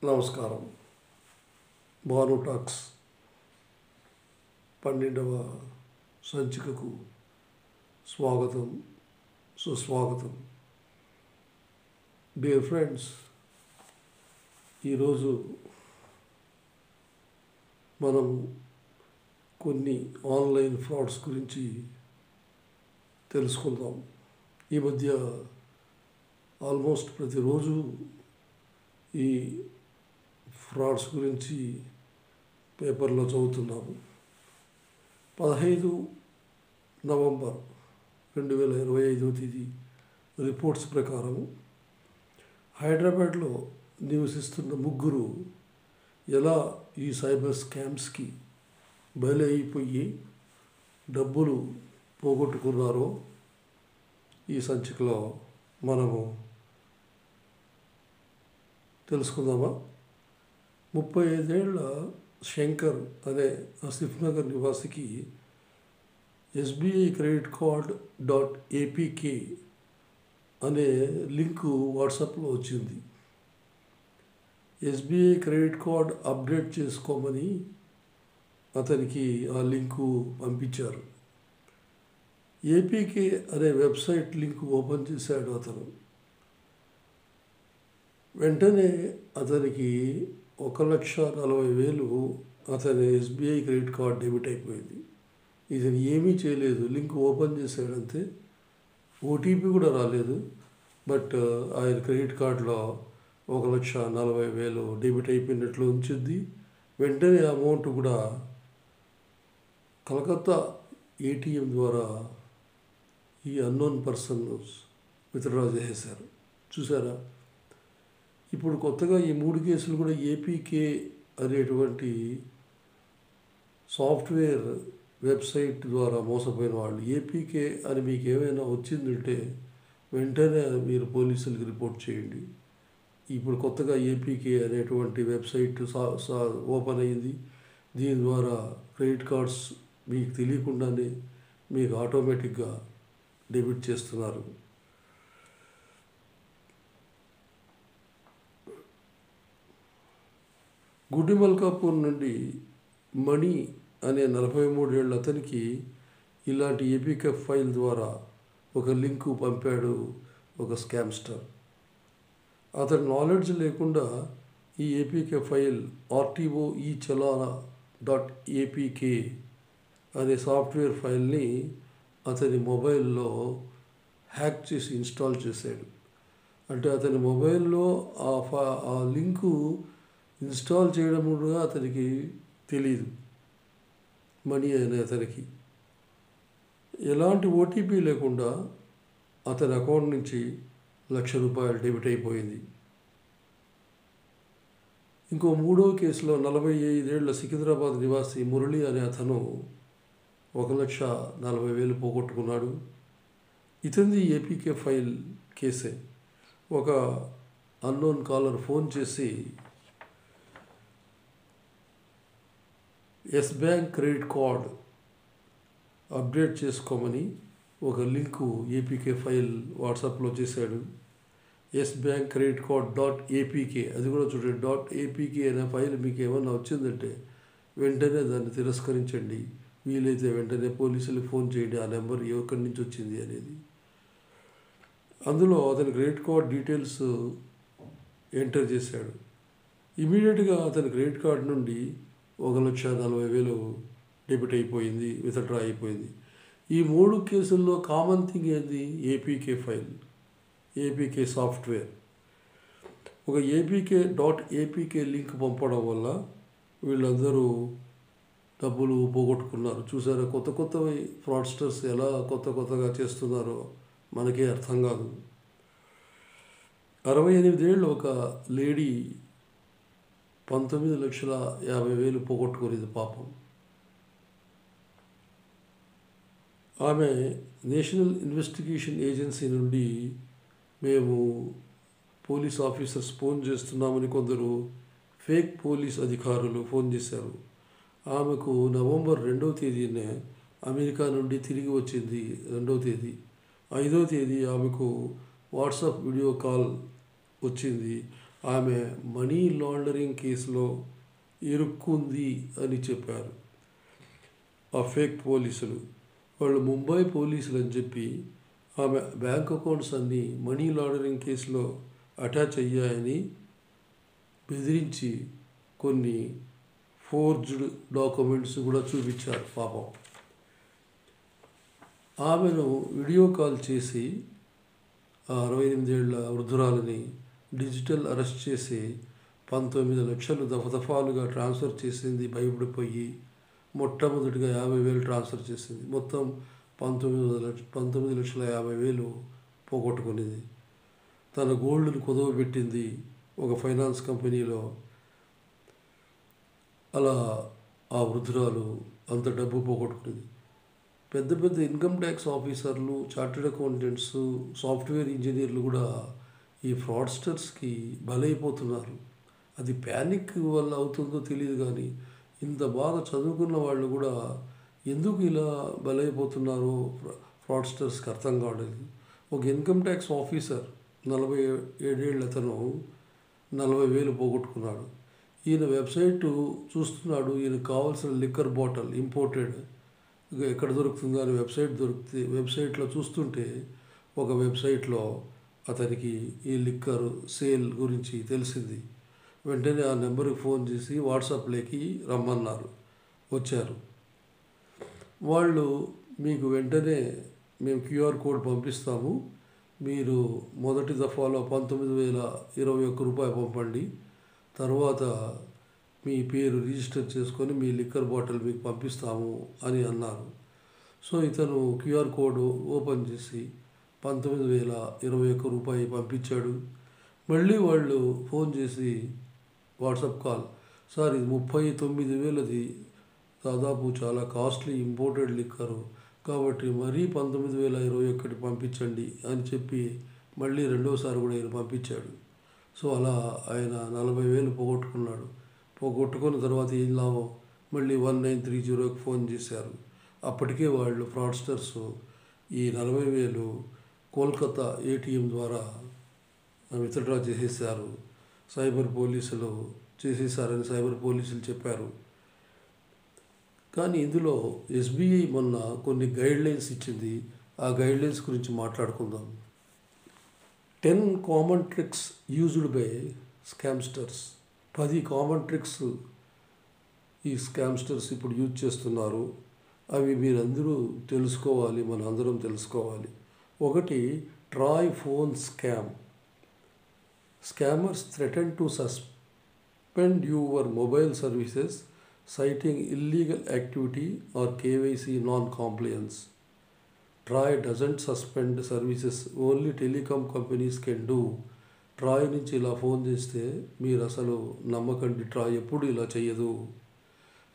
నమస్కారం. భాను టాక్స్ 12వ సంచికకు స్వాగతం, సుస్వాగతం. డియర్ ఫ్రెండ్స్, ఈరోజు మనం కొన్ని ఆన్లైన్ ఫ్రాడ్స్ గురించి తెలుసుకుందాం. ఈ మధ్య ఆల్మోస్ట్ ప్రతిరోజు ఈ ఫ్రాడ్స్ గురించి పేపర్లో చదువుతున్నాము. 15 నవంబర్ 2025 తేదీ రిపోర్ట్స్ ప్రకారం హైదరాబాద్లో నివసిస్తున్న ముగ్గురు ఎలా ఈ సైబర్ స్కామ్స్కి బలి అయిపోయి డబ్బులు పోగొట్టుకున్నారో ఈ సంచికలో మనము తెలుసుకుందామా. 35 ఏళ్ల శంకర్ అనే ఆసిఫ్ నగర్ నివాసికి SBI క్రెడిట్ కార్డ్ .apk అనే లింకు వాట్సాప్లో వచ్చింది. SBI క్రెడిట్ కార్డ్ అప్డేట్ చేసుకోమని అతనికి ఆ లింకు పంపించారు. APK అనే వెబ్సైట్ లింక్ ఓపెన్ చేశాడు అతను. వెంటనే అతనికి 1,40,000 అతని SBI క్రెడిట్ కార్డ్ డెబిట్ అయిపోయింది. ఇతను ఏమీ చేయలేదు, లింక్ ఓపెన్ చేశాడంతే. OTP కూడా రాలేదు. బట్ ఆయన క్రెడిట్ కార్డులో 1,40,000 డెబిట్ అయిపోయినట్లు ఉంచింది. వెంటనే అమౌంట్ కూడా కలకత్తా ATM ద్వారా ఈ అన్నోన్ పర్సన్స్ విత్డ్రా చేసేశారు. చూసారా? ఇప్పుడు కొత్తగా ఈ 3 కేసులు కూడా APK అనేటువంటి సాఫ్ట్వేర్ వెబ్సైట్ ద్వారా మోసపోయిన వాళ్ళు. APK అని మీకు ఏమైనా వచ్చిందంటే వెంటనే మీరు పోలీసులకు రిపోర్ట్ చేయండి. ఇప్పుడు కొత్తగా APK అనేటువంటి వెబ్సైట్ ఓపెన్ అయ్యింది. దీని ద్వారా క్రెడిట్ కార్డ్స్ మీకు తెలియకుండానే మీకు ఆటోమేటిక్గా డెబిట్ చేస్తున్నారు. గుడిమల్కాపూర్ నుండి మణి అనే 43 ఏళ్ళ అతనికి ఇలాంటి APK ఫైల్ ద్వారా ఒక లింకు పంపాడు ఒక స్కామ్స్టర్. అతని నాలెడ్జ్ లేకుండా ఈ APK file RTO e-chalana .apk అనే సాఫ్ట్వేర్ ఫైల్ని అతని మొబైల్లో హ్యాక్ చేసి ఇన్స్టాల్ చేశాడు. అంటే అతని మొబైల్లో ఆ లింకు ఇన్స్టాల్ చేయడం కూడా అతనికి తెలియదు. మనీ అనే అతనికి ఎలాంటి OTP లేకుండా అతని అకౌంట్ నుంచి ₹1,00,000 డెబిట్ అయిపోయింది. ఇంకో 3వ కేసులో 45 ఏళ్ల సికింద్రాబాద్ నివాసి మురళి అనే అతను 1,40,000 పోగొట్టుకున్నాడు. ఇతనిది APK ఫైల్ కేసే. ఒక అన్నోన్ కాలర్ ఫోన్ చేసి Yes Bank credit card update చేసుకోమని ఒక లింకు APK ఫైల్ వాట్సాప్లో చేశాడు. Yes Bank credit card .apk అది కూడా చూడండి. .apk అనే ఫైల్ మీకు ఏమన్నా వచ్చిందంటే వెంటనే దాన్ని తిరస్కరించండి. వీలైతే వెంటనే పోలీసులకు ఫోన్ చేయండి, ఆ నెంబర్ ఎక్కడి నుంచి వచ్చింది అనేది. అందులో అతని క్రెడిట్ కార్డ్ డీటెయిల్స్ ఎంటర్ చేశాడు. ఇమీడియట్గా అతని క్రెడిట్ కార్డ్ నుండి 1,40,000 డెబిట్ అయిపోయింది, విత్డ్రా అయిపోయింది. ఈ 3 కేసుల్లో కామన్ థింగ్ ఏంది? APK file, APK software. ఒక .apk లింక్ పంపడం వల్ల వీళ్ళందరూ డబ్బులు పోగొట్టుకున్నారు. చూసారా? కొత్తవి ఫ్రాడ్స్టర్స్ ఎలా కొత్తగా చేస్తున్నారో మనకే అర్థం కాదు. 68 ఏళ్ళు ఒక లేడీ 19,50,000 పోగొట్టుకునేది పాపం. ఆమె నేషనల్ ఇన్వెస్టిగేషన్ ఏజెన్సీ నుండి మేము పోలీస్ ఆఫీసర్స్ ఫోన్ చేస్తున్నామని కొందరు ఫేక్ పోలీస్ అధికారులు ఫోన్ చేశారు. ఆమెకు నవంబర్ 2వ తేదీనే అమెరికా నుండి తిరిగి వచ్చింది. 2వ తేదీ 5వ తేదీ ఆమెకు వాట్సాప్ వీడియో కాల్ వచ్చింది. ఆమె మనీ లాండరింగ్ కేసులో ఇరుక్కుంది అని చెప్పారు ఆ ఫేక్ పోలీసులు. వాళ్ళు ముంబై పోలీసులు అని చెప్పి ఆమె బ్యాంక్ అకౌంట్స్ అన్నీ మనీ లాండరింగ్ కేసులో అటాచ్ అయ్యాయని బెదిరించి కొన్ని ఫోర్జ్డ్ డాక్యుమెంట్స్ కూడా చూపించారు పాపం. ఆమెను వీడియో కాల్ చేసి ఆ 68 ఏళ్ల వృద్ధురాలని డిజిటల్ అరెస్ట్ చేసి 19 లక్షలు దఫాలుగా ట్రాన్స్ఫర్ చేసింది. భయపడిపోయి మొట్టమొదటిగా 50,000 ట్రాన్స్ఫర్ చేసింది. మొత్తం 19,50,000 పోగొట్టుకునేది. తన గోల్డ్ని కుదవబెట్టింది ఒక ఫైనాన్స్ కంపెనీలో. అలా ఆ వృద్ధురాలు అంత డబ్బు పోగొట్టుకునేది. పెద్ద పెద్ద ఇన్కమ్ ట్యాక్స్ ఆఫీసర్లు, చార్టెడ్ అకౌంటెంట్స్, సాఫ్ట్వేర్ ఇంజనీర్లు కూడా ఈ ఫ్రాడ్స్టర్స్కి బలైపోతున్నారు. అది ప్యానిక్ వల్ల అవుతుందో తెలియదు, కానీ ఇంత బాగా చదువుకున్న వాళ్ళు కూడా ఎందుకు ఇలా బలైపోతున్నారో ఫ్రాడ్స్టర్స్కి అర్థం కావట్లేదు. ఒక ఇన్కమ్ ట్యాక్స్ ఆఫీసర్ 47 ఏళ్ళ అతను 40,000 పోగొట్టుకున్నాడు. ఈయన వెబ్సైట్ చూస్తున్నాడు. ఈయనకు కావాల్సిన లిక్కర్ బాటిల్ ఇంపోర్టెడ్ ఎక్కడ దొరుకుతుందో అని వెబ్సైట్లో చూస్తుంటే ఒక వెబ్సైట్లో అతనికి ఈ లిక్కర్ సేల్ గురించి తెలిసింది. వెంటనే ఆ నెంబర్కి ఫోన్ చేసి వాట్సాప్లోకి రమ్మన్నారు. వచ్చారు. వాళ్ళు మీకు వెంటనే మేము QR కోడ్ పంపిస్తాము, మీరు మొదటి దఫాలో 19,021 రూపాయలు పంపండి, తర్వాత మీ పేరు రిజిస్టర్ చేసుకొని మీ లిక్కర్ బాటిల్ మీకు పంపిస్తాము అని అన్నారు. సో ఇతను QR కోడ్ ఓపెన్ చేసి 19,021 రూపాయలు పంపించాడు. మళ్ళీ వాళ్ళు ఫోన్ చేసి వాట్సాప్ కాల్, సార్ ఇది 39,000, దాదాపు చాలా కాస్ట్లీ ఇంపోర్టెడ్ లిక్కరు, కాబట్టి మరీ 19,021 పంపించండి అని చెప్పి మళ్ళీ రెండోసారి కూడా ఆయన పంపించాడు. సో అలా ఆయన 40,000 పోగొట్టుకున్నాడు. పోగొట్టుకున్న తర్వాత ఏం లాభం, మళ్ళీ 1930కి ఫోన్ చేశారు. అప్పటికే వాళ్ళు ఫ్రాడ్స్టర్స్ ఈ 40,000 కోల్కతా ATM ద్వారా విత్డ్రా చేసేసారు. సైబర్ పోలీసులు చేసేసారని సైబర్ పోలీసులు చెప్పారు. కానీ ఇందులో SBI మొన్న కొన్ని గైడ్లైన్స్ ఇచ్చింది. ఆ గైడ్లైన్స్ గురించి మాట్లాడుకుందాం. 10 common tricks used by scamsters. 10 common tricks ఈ స్కామ్స్టర్స్ ఇప్పుడు యూజ్ చేస్తున్నారు. అవి మీరందరూ తెలుసుకోవాలి, మనందరం తెలుసుకోవాలి. ఒకటి, TRAI phone scam. Scammers threaten to suspend your mobile services citing illegal activity or KYC non-compliance. Try doesn't suspend services, only telecom companies can do. TRAI నుంచి ఇలా ఫోన్ చేస్తే మీరు అసలు నమ్మకండి, ట్రాయ్ ఎప్పుడు ఇలా చేయదు.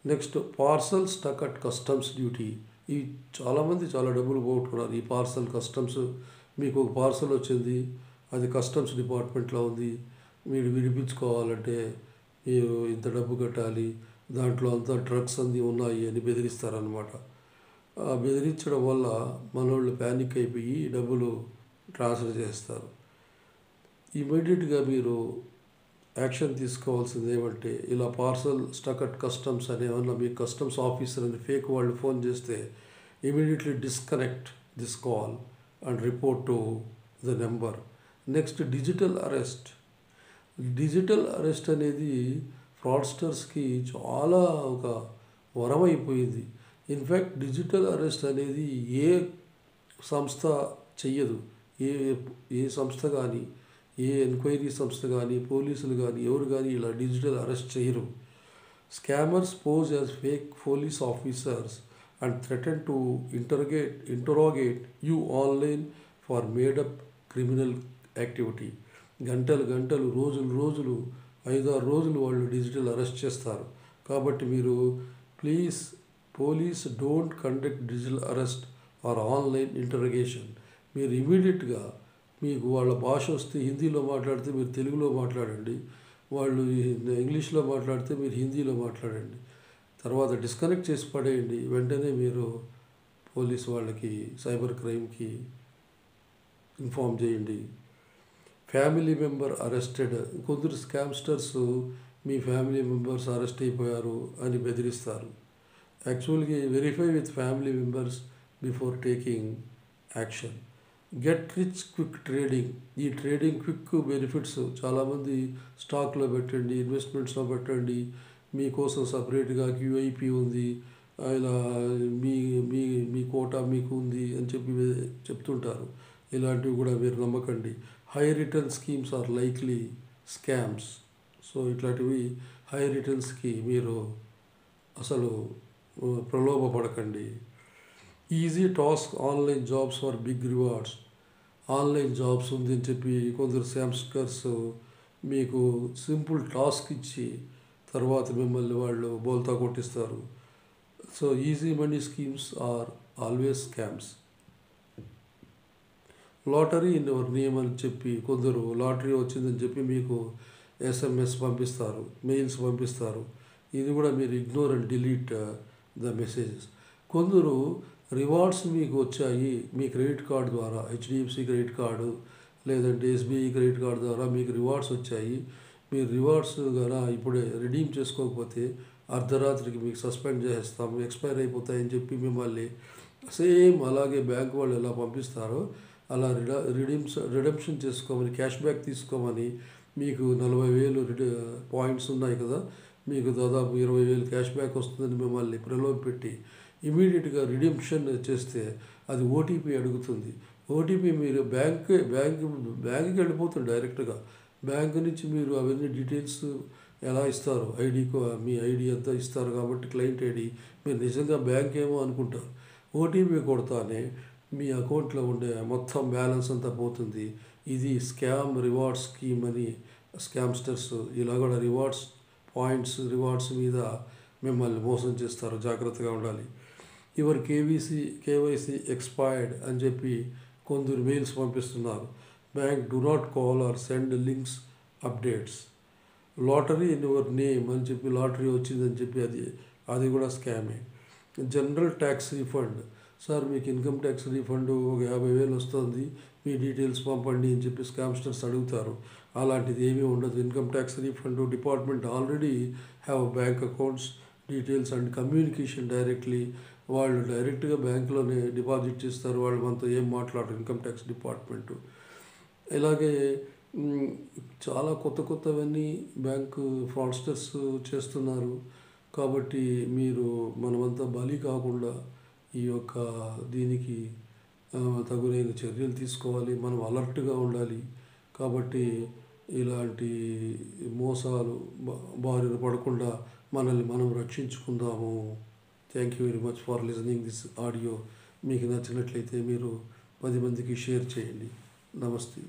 Next, parcel stuck at customs duty. ఇవి చాలామంది చాలా డబ్బులు పోగొట్టుకున్నారు. ఈ పార్సల్ కస్టమ్స్, మీకు ఒక పార్సల్ వచ్చింది, అది కస్టమ్స్ డిపార్ట్మెంట్లో ఉంది, మీరు విడిపించుకోవాలంటే మీరు ఇంత డబ్బు కట్టాలి, దాంట్లో అంతా డ్రగ్స్ అన్నీ ఉన్నాయి అని బెదిరిస్తారనమాట. బెదిరించడం వల్ల మనోళ్ళు ప్యానిక్ అయిపోయి డబ్బులు ట్రాన్స్ఫర్ చేస్తారు. ఇమీడియట్గా మీరు యాక్షన్ తీసుకోవాల్సింది ఏమంటే, ఇలా పార్సల్ స్టక్ అట్ కస్టమ్స్ అనేవల్ల మీ కస్టమ్స్ ఆఫీసర్ అని ఫేక్ వాళ్ళు ఫోన్ చేస్తే immediately disconnect this call and report to the number. Next, digital arrest. Digital arrest అనేది ఫ్రాడ్స్టర్స్కి చాలా ఒక వరం అయిపోయింది. ఇన్ఫ్యాక్ట్ డిజిటల్ అరెస్ట్ అనేది ఏ సంస్థ చెయ్యదు. ఏ సంస్థ కానీ, ఏ ఎంక్వైరీ సంస్థ కానీ, పోలీసులు కానీ, ఎవరు కానీ ఇలా డిజిటల్ అరెస్ట్ చేయరు. Scammers pose as fake police officers and threaten to interrogate you online for made up criminal activity. గంటలు రోజులు 5-6 రోజులు వాళ్ళు డిజిటల్ అరెస్ట్ చేస్తారు. కాబట్టి మీరు please, police don't conduct digital arrest or online interrogation. మీరు ఇమీడియట్గా మీకు వాళ్ళ భాష వస్తే హిందీలో మాట్లాడితే మీరు తెలుగులో మాట్లాడండి, వాళ్ళు ఇంగ్లీష్లో మాట్లాడితే మీరు హిందీలో మాట్లాడండి, తర్వాత డిస్కనెక్ట్ చేసి పడేయండి. వెంటనే మీరు పోలీస్ వాళ్ళకి, సైబర్ క్రైమ్కి ఇన్ఫామ్ చేయండి. Family member arrested. కొందరు స్కామ్స్టర్స్ మీ ఫ్యామిలీ మెంబర్స్ అరెస్ట్ అయిపోయారు అని బెదిరిస్తారు. యాక్చువల్గా verify with family members before taking action. Get rich quick trading. ఈ ట్రేడింగ్ క్విక్ బెనిఫిట్స్ చాలామంది స్టాక్లో పెట్టండి, ఇన్వెస్ట్మెంట్స్లో పెట్టండి, మీకోసం సపరేట్గా క్యూఐపి ఉంది, ఇలా మీ మీ మీ కోటా మీకు ఉంది అని చెప్పి చెప్తుంటారు. ఇలాంటివి కూడా మీరు నమ్మకండి. High return schemes are likely scams. So ఇట్లాంటివి హై రిటర్న్స్కి మీరు అసలు ప్రలోభపడకండి. Easy task online jobs for big rewards. Online jobs ఉంది అని చెప్పి కొందరు స్కామ్స్టర్స్ మీకు సింపుల్ టాస్క్ ఇచ్చి తర్వాత మిమ్మల్ని వాళ్ళు బోల్తా కొట్టిస్తారు. So easy money schemes are always scams. Lottery in your name అని చెప్పి కొందరు లాటరీ వచ్చిందని చెప్పి మీకు ఎస్ఎంఎస్ పంపిస్తారు, మెయిల్స్ పంపిస్తారు. ఇది కూడా మీరు ignore and delete the messages. కొందరు రివార్డ్స్ మీకు వచ్చాయి మీ క్రెడిట్ కార్డు ద్వారా, హెచ్డిఎఫ్సి క్రెడిట్ కార్డు లేదంటే ఎస్బీఐ క్రెడిట్ కార్డు ద్వారా మీకు రివార్డ్స్ వచ్చాయి. మీరు రివార్డ్స్ ద్వారా ఇప్పుడే రిడీమ్ చేసుకోకపోతే అర్ధరాత్రికి మీకు సస్పెండ్ చేస్తాము, ఎక్స్పైర్ అయిపోతాయని చెప్పి మిమ్మల్ని సేమ్ అలాగే బ్యాంక్ వాళ్ళు ఎలా పంపిస్తారో అలా రిడెంప్షన్ చేసుకోమని, క్యాష్ బ్యాక్ తీసుకోమని, మీకు 40,000 పాయింట్స్ ఉన్నాయి కదా, మీకు దాదాపు 20,000 క్యాష్ బ్యాక్ వస్తుందని మిమ్మల్ని ప్రలోభపెట్టి ఇమీడియట్గా రిడెంప్షన్ చేస్తే అది ఓటీపీ అడుగుతుంది. ఓటీపీ మీరు బ్యాంక్కి వెళ్ళిపోతుంది డైరెక్ట్గా. బ్యాంక్ నుంచి మీరు అవన్నీ డీటెయిల్స్ ఎలా ఇస్తారు, మీ ఐడి అంతా ఇస్తారు కాబట్టి క్లయింట్ ఐడి, మీరు నిజంగా బ్యాంక్ ఏమో అనుకుంటారు. ఓటీపీ కొడతానే మీ అకౌంట్లో ఉండే మొత్తం బ్యాలెన్స్ అంతా పోతుంది. ఇది స్కామ్ రివార్డ్స్ స్కీమ్ అని స్కామ్స్టర్స్ ఇలా కూడా రివార్డ్స్ మీద మిమ్మల్ని మోసం చేస్తారు. జాగ్రత్తగా ఉండాలి. యువర్ కేవైసీ ఎక్స్పైర్డ్ అని చెప్పి కొందరు మెయిల్స్ పంపిస్తున్నారు. Bank do not call or send links updates. Lottery in your name అని చెప్పి లాటరీ వచ్చిందని చెప్పి అది కూడా స్కామే. General tax refund. సార్ మీకు ఇన్కమ్ ట్యాక్స్ రీఫండ్ ఒక 50,000 వస్తుంది, మీ డీటెయిల్స్ పంపండి అని చెప్పి స్కామ్స్టర్స్ అడుగుతారు. అలాంటిది ఏమీ ఉండదు. Income tax refund department already have bank accounts details and communication directly. వాళ్ళు డైరెక్ట్గా బ్యాంకులోనే డిపాజిట్ చేస్తారు. వాళ్ళు మనతో ఏం మాట్లాడరు ఇన్కమ్ ట్యాక్స్ డిపార్ట్మెంటు. ఇలాగే చాలా కొత్తవన్నీ బ్యాంకు ఫ్రాడ్స్టర్స్ చేస్తున్నారు. కాబట్టి మనమంతా బలి కాకుండా ఈ యొక్క దీనికి తగునైన చర్యలు తీసుకోవాలి. మనం అలర్ట్గా ఉండాలి. కాబట్టి ఇలాంటి మోసాలు బారిన పడకుండా మనల్ని మనం రక్షించుకుందాము. Thank you very much for listening this audio. మీకు నచ్చినట్లయితే మీరు 10 మందికి షేర్ చేయండి. నమస్తే.